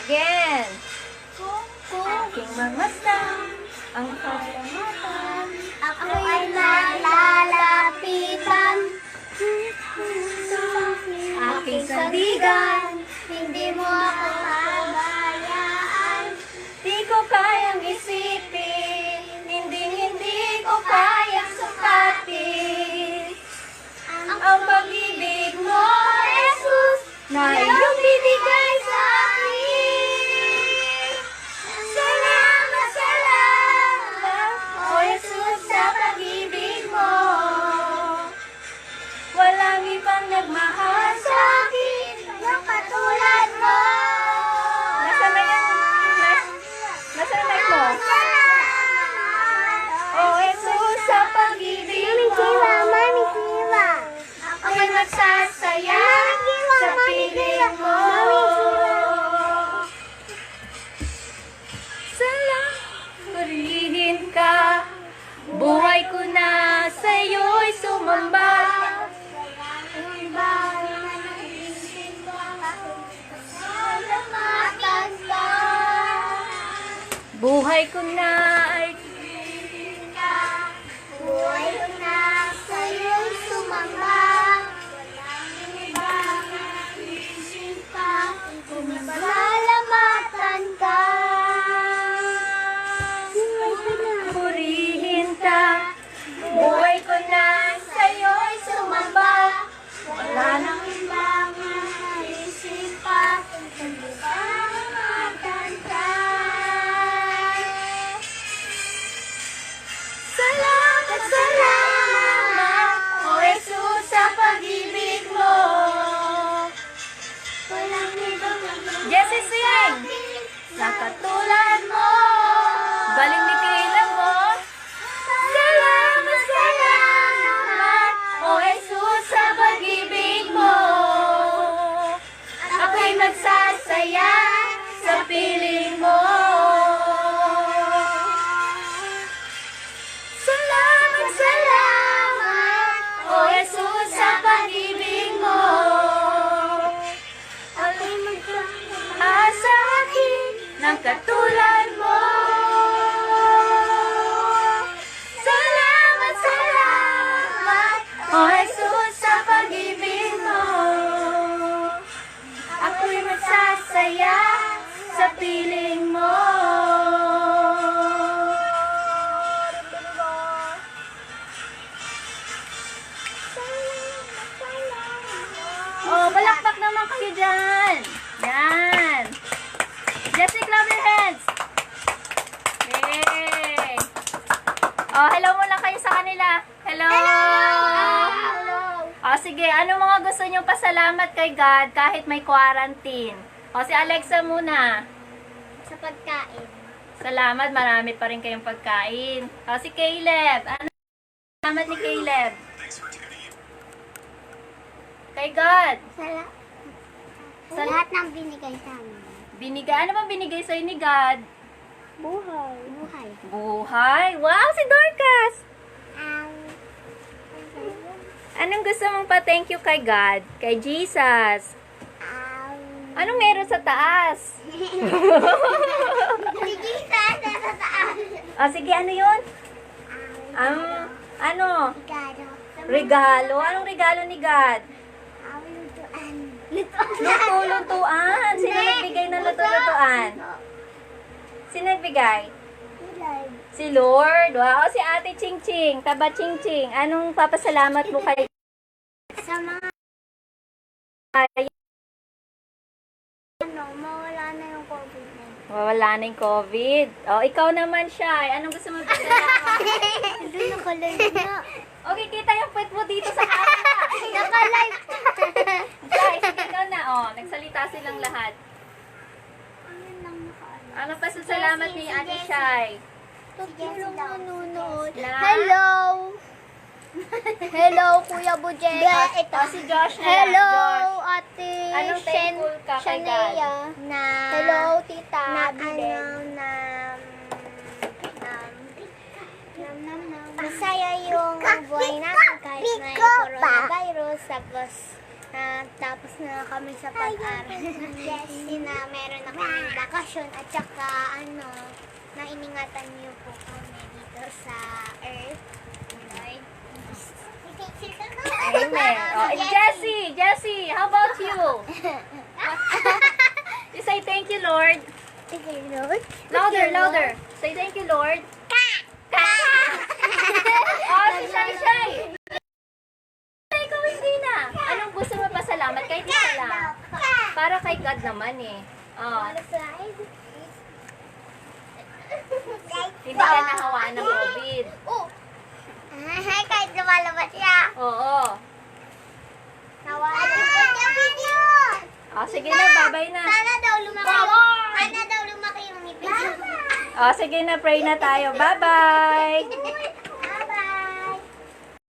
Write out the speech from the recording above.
Again. Kung Aking mamasdan ang kalamatan. ako ay nalalapitan, Aking sandigan. hindi mo ako pabayaan. Di ko kayang isipin. Hindi ko kayang sukatin. Ang pag-ibig mo, Jesus, na iyong binigay sa akin. Salamat, salamat, O Jesus, sa pag-ibig mo. Walang ibang nagmahal sa akin Yung katulad mo. Nasaan na yan? Nasaan na mic mo? O Jesus, sa pag-ibig mo. Mami Siwa. Ako'y magsasaya sa piling mo. Salamat, purihin ka. Buhay ko na sa'yo'y sumamba. Buhay ko na ay Buhay ko na sa'yo'y sumamba. Walang ibang naisip pa kung masalamatan ka. purihin ka. Buhay ko na sa'yo'y sumamba. Wala nang ibang naisip pa kung masalamatan ka. salamat, salamat, O Jesus, sa pag-ibig mo. Walang ibang Jesse, sing! Sa katulad mo. Galing ni Kayla mo. Salamat, salamat, O Jesus, sa pag-ibig mo. Ako'y magsasaya sa piling mo. Salamat, salamat, O Jesus, sa pag-ibig mo. ako'y Asa akin ng katulad mo. Salamat, salamat, O Jesus, sa pag-ibig mo. Ako'y magsasaya sa piling mo. Oh, balakpak naman kayo dyan. Yan. Jesse, clap your hands. Yay. Oh, hello muna kayo sa kanila. Hello. Hello. Oh, sige. Ano mga gusto nyo pasalamat kay God kahit may quarantine? Oh, si Alexa muna. Sa pagkain. Salamat, marami pa rin kayong pagkain. Oh, si Caleb. Ano salamat ni Caleb? Kay God. Sa lahat ng binigay sa amin. Binigay. Ano ba binigay sa'yo ni God? Buhay. Buhay. Buhay. Wow, si Dorcas. Ang Anong gusto mong pa-thank you kay God? Kay Jesus? Anong meron sa taas? Sige, sa taas. Ah, sige, ano yun? Ano? Igado. Regalo? Anong regalo ni God? Lutuan. Luto-lutuan. Sino nagbigay ng luto-lutuan? Sino nagbigay? Si Lord. Wow, si Ate Ching Ching. Taba Ching Ching. Anong papasalamat mo kay Sa mga mawala na yung COVID-19. Wala na yung COVID. Oh, ikaw naman siya. Anong gusto mo pasalamat? Hindi naka-live na. Okay, kita yung puwet mo dito sa camera. Naka-live. Guys, ikaw na. Oh, nagsalita silang lahat. Ayun lang naka-ano. Ano pa sa salamat ni Ate Shai? Tulong nanonood. Na? Hello! Hello, Kuya Bujeng. Ito. Oh, si Josh na Hello, lang. Ate Anong thankful ka kay God? Shania. Hello, tita. Biden. Masaya yung buhay namin kahit may coronavirus. Tapos, Tapos na kami sa pag-aaral. Yes. Na meron na kami bakasyon at saka nainingatan niyo po kami dito sa Earth. Lord. Amen. Oh, Jessie, how about you? You say thank you, Lord. Thank you, Lord. Louder. Say thank you, Lord. Oh, si Shai. Ikaw hindi na. Anong gusto mo pasalamat? Kahit isa lang. Para kay God naman eh. Oh. Hindi ka nahawaan ng COVID. Kahit lumalabas siya. Oo. Nawala po siya video. Oh, sige na, babay na. Sana daw lumaki yung ngipin. Oh, sige na, pray na tayo. Bye-bye.